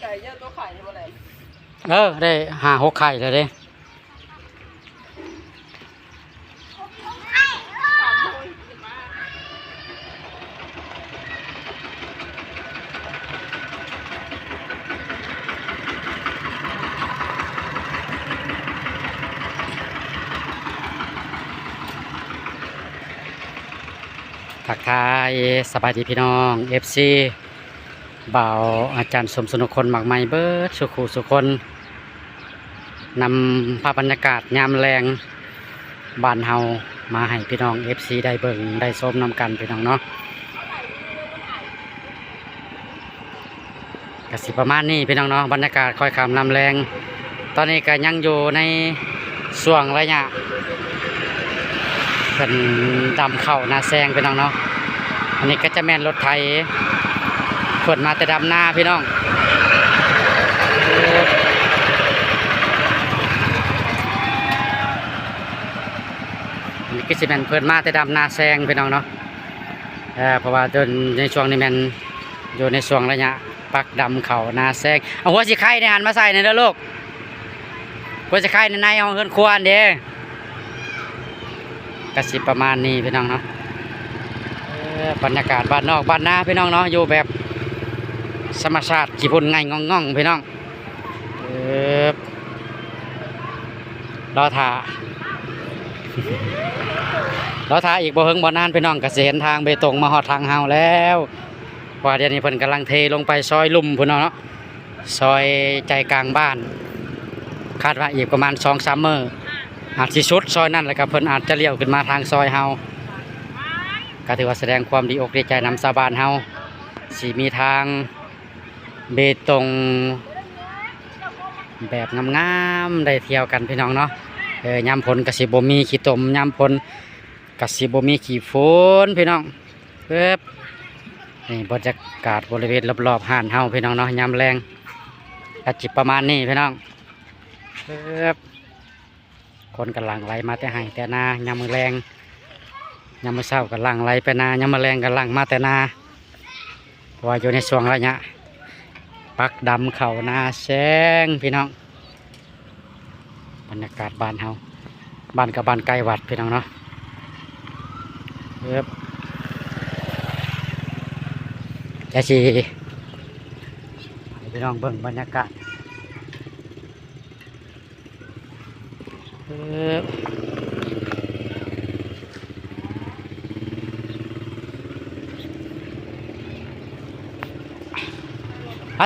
ไก่เยอะตัวไข่ในบ่แหลมได้5-6ไข่เลยเด้ทักทายสบายดีพี่น้อง FC บ่าวอาจารย์สมสนุกคนหมักไม้เบิดสุขุสุคนนำภาพบรรยากาศยามแรงบ้านเฮามาให้พี่น้อง FC ได้เบิ่งได้ชมนำกันพี่น้องเนาะกสิประมาณนี้พี่น้องเนาะบรรยากาศค่อยคำนำแรงตอนนี้ก็ยังอยู่ในช่วงระยะเป็นดำเข้านาแซงพี่น้องเนาะอันนี้ก็จะแม่นรถไถขนมาแต่ดำหน้าพี่น้องอันนี้ก็จะแม่นเพิ่นมาแต่ดำหน้าแซงพี่น้องเนาะเพราะว่าจนในช่วงนี้แม่นอยู่ในช่วงระยะปักดำเข้านาแซงเอาหัวสิไข่ในหันมาใส่ในเด้อลูกหัวสิไข่ในห้องเฮือนครัวเด้กสิประมาณนี้พี่น้องเนาะบรรยากาศบ้านนอกบ้านนาพี่น้องเนาะอยู่แบบธรรมชาติขี้ฝุ่นไงง่องพี่น้องรอถ่าอีกบ่เฮิงบ่นานพี่น้องก็สิเห็นทางเบตงมาฮอดทางเฮาแล้วว่าเดี๋ยวนี้เพิ่นกำลังเทลงไปซอยลุ่มพี่น้องเนาะซอยใจกลางบ้านคาดว่าอีกประมาณ 2-3 มื้ออาจสิสุดซอยนั่นแหละครับเพิ่นอาจจะเลี้ยวขึ้นมาทางซอยเฮาก็ถือว่าแสดงความดีอกดีใจนำชาวบ้านเฮาสิมีทางเบตงแบบงามๆได้เที่ยวกันพี่น้องเนาะยามฝนก็สิบ่มีขี้ตมยามฝนก็สิบ่มีขี้ฝนพี่น้องนี่บรรยากาศบริเวณรอบๆห้านเฮาพี่น้องเนาะยามแรงก็จิประมาณนี้พี่น้องคนกำลังไหลมาแต่ให้แต่นายามมื้อแรงยามมื้อเช้ากำลังไหลไปนายามมื้อแรงกำลังมาแต่นาเพราะว่าอยู่ในช่วงระยะปักดำเข่านาแซงพี่น้องบรรยากาศบ้านเฮาบ้านกับบ้านใกล้วัดพี่น้องเนาะจะสิพี่น้องเบิ่งบรรยากาศ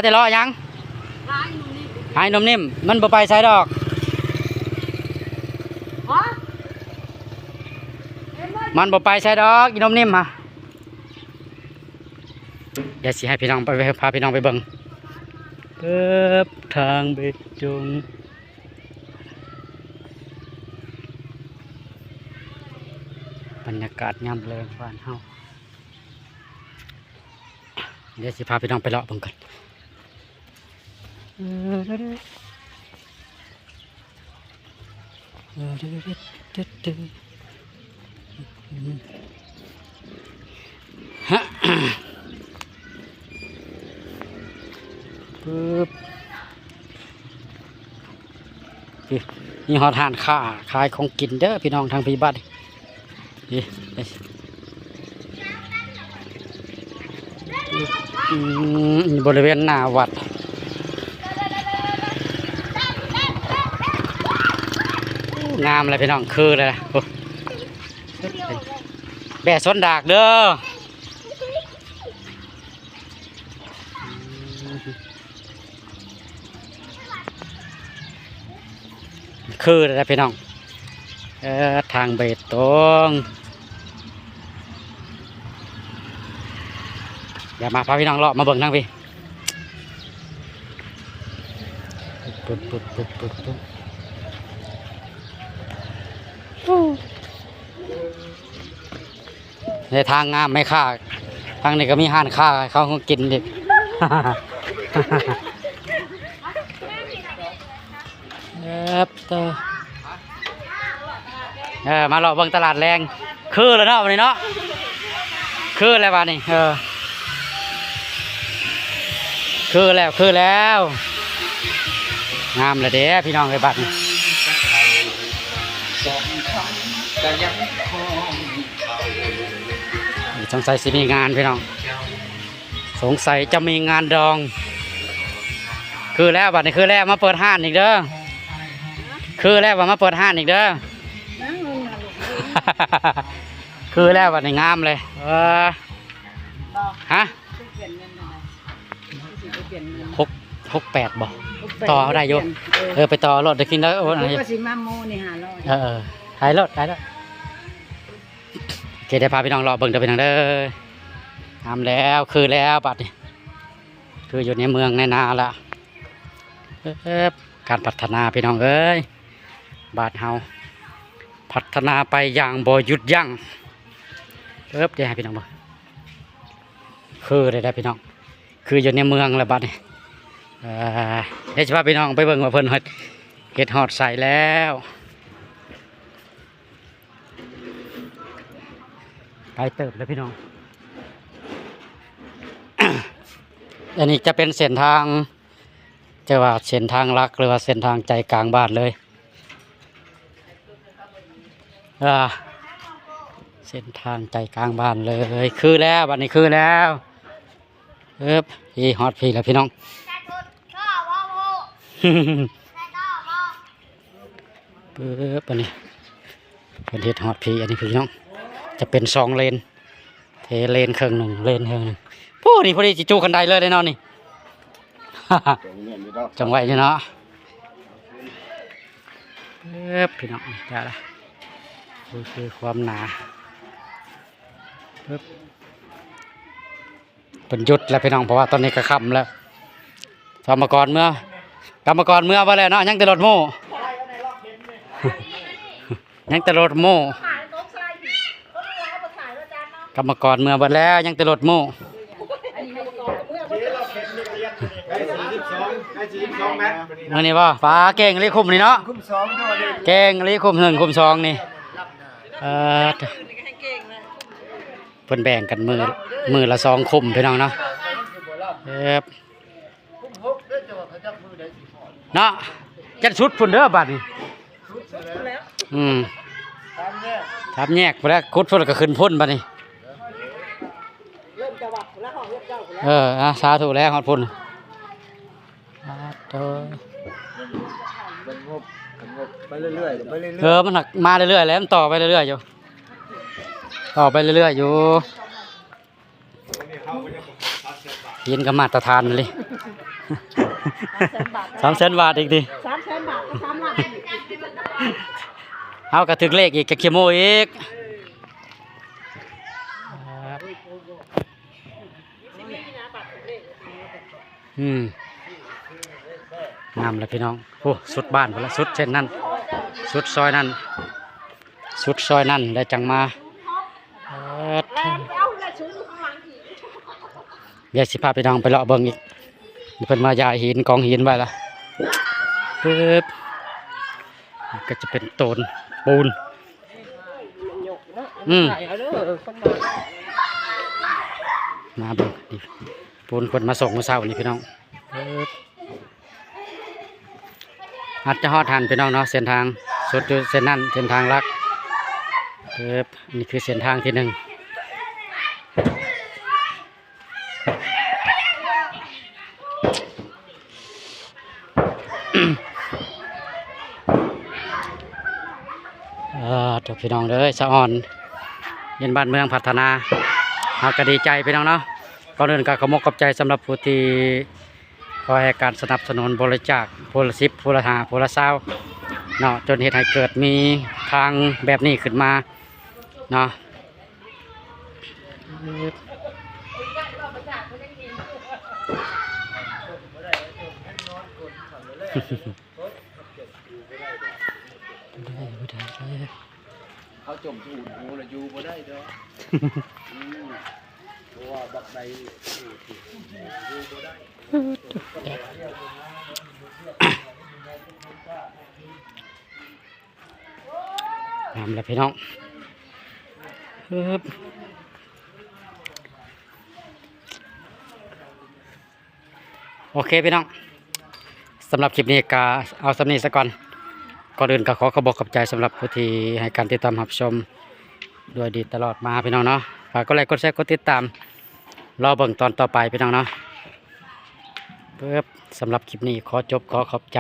แต่รอยังหายนมนิ่มมันบ่ไปใส่ดอกมันบ่ไปใส่ดอกอีนมนิ่มฮะเดี๋ยวสิให้พี่น้องไปพาพี่น้องไปเบิ่งทางเบตงบรรยากาศยามแรงบ้านเฮาเดี๋ยวสิพาพี่น้องไปเลาะเบิ่งกันนี่ฮอดหานค้าขายของกินเด้อพี่น้องทางพี่บ้านบริเวณหน้าวัดงามเลยพี่น้องคือเลยนะแบะส้นดากเด้อคือเลยนะพี่น้องทางเบตงอย่ามาพาพี่น้องเลาะมาเบิ่งทางพี่ในทางงามไม่ค่าทางนี้ก็มีห้านค่าเขากินดิมาเลาะเบิ่งตลาดแรงคือแล้วเนาะวันนี้เนาะคืออะไรบ้านี่ค คือแล้วงามเลยเด้พี่น้องไอ้บัดนี่สงสัยสิมีงานพี่น้องสงสัยจะมีงานดองคือแล้วบัดนี้คือแล้วมาเปิดห้านอีกเด้อคือแล้วว่ามาเปิดห้านอีกเด้อ คือแล้วบัดนี้งามเลยฮะ668บ่ต่อเอาได้อยู่ไปต่อรถได้กินแล้วก็สิมาโมนี่500ถ่ายรถโอเคได้พาพี่น้องรอเบิ่งเด้อพี่น้องเด้อทำแล้วคือแล้วบัดนี้คืออยู่ในเมืองในนาละการพัฒนาพี่น้องเอ้ยบ้านเฮาพัฒนาไปอย่างบ่หยุดยั้งเดี๋ยวให้พี่น้องเบิ่งคือได้พี่น้องคืออยู่ในเมืองแล้วบัดนี้เดี๋ยวจะพาพี่น้องไปเบิ่งว่าเพิ่นเฮ็ดฮอดใส่แล้วไปเติบเลยพี่น้อง อันนี้จะเป็นเส้นทางจะว่าเส้นทางลักหรือว่าเส้นทางใจกลางบ้านเลยเส้นทางใจกลางบ้านเลยคือแล้วบัดนี้คือแล้วพี่ฮอดพี่แล้วพี่น้องอันนี้เป็นเฮ็ดฮอดพี่อันนี้พี่น้องจะเป็น2 เลนเทเลนครึ่งหนึ่งเลนครึ่งหนึ่งพอดีจิจูกันได้เลยได้นอนนี่ จังไว้อยู่เนาะพี่น้องได้ละคือความหนาเป็นหยุดแล้วพี่น้องเพราะว่าตอนนี้ก็ค่ำแล้วกรรมกรเมื่อว่าแล้วเนาะยังแต่รถโม่ ยังแต่รถโม่กรรมกรเมื่อวันแล้วยังแต่รถโม่มื่อนี้ป่ะปลาเก่งลีคุมนี่เนาะเก่งลีคุม1คุม2นี่เพิ่นแบ่งกันมือละ2คุมพี่น้องเนาะเนาะจัดชุดพุ่นเด้อบัดนี่ทับแยกไปแล้วคุดพุ่นก็ขึ้นพุ่นบัดนี่สาธุแล้วฮอดพุ่นไปเรื่อยมันมาเรื่อยๆแล้วมันต่อไปเรื่อยๆอยู่ยินกับมาตรฐานเลย300,000 บาทอีกดิ300,000 บาทก็3 ล้านเอากระถึกเลขอีกกระเขียโมอีกงามเลยพี่น้องโอ้สุดบ้านไปแล้วสุดเช่นนั้นสุดซอยนั้นแล้วจังมาเดี๋ยวสิพาพี่น้องไปเลาะเบิ่งอีกเพิ่นมายายหินกองหินไว้ละก็จะเป็นโตนปูนมาเบิ่งปูนคนมาส่งมาเช้านี่พี่น้องอาจจะฮอดทันพี่น้องเนาะเส้นทางสุดอยู่เส้นนั้นเส้นทางลักนี่คือเส้นทางที่1เดี๋ยวพี่น้องเด้อสะอ่อนเย็นบ้านเมืองพัฒนาเราก็ดีใจพี่น้องเนาะก่อนอื่นก็ขอบคุณใจสำหรับผู้ที่คอยให้การสนับสนุนบริจาคผู้ละ10ผู้ละ5ผู้ละ20เนาะจนเหตุให้เกิดมีทางแบบนี้ขึ้นมาเนาะเขาจมสูดหูละอยู่บ่ได้ดอกเพราะว่าบักใดอยู่บ่ได้งามเลยพี่น้อง โอเคพี่น้องสำหรับคลิปนี้ก็เอาสำนี้ซะก่อนก่อนอื่นก็ขอขอบใจสำหรับผู้ที่ให้การติดตามรับชมด้วยดีตลอดมาพี่น้องเนาะฝากกดไลค์กดแชร์กดติดตามรอเบิ่งตอนต่อไปพี่น้องเนาะเพื่อสำหรับคลิปนี้ขอจบขอขอบใจ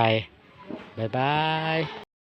บ๊ายบาย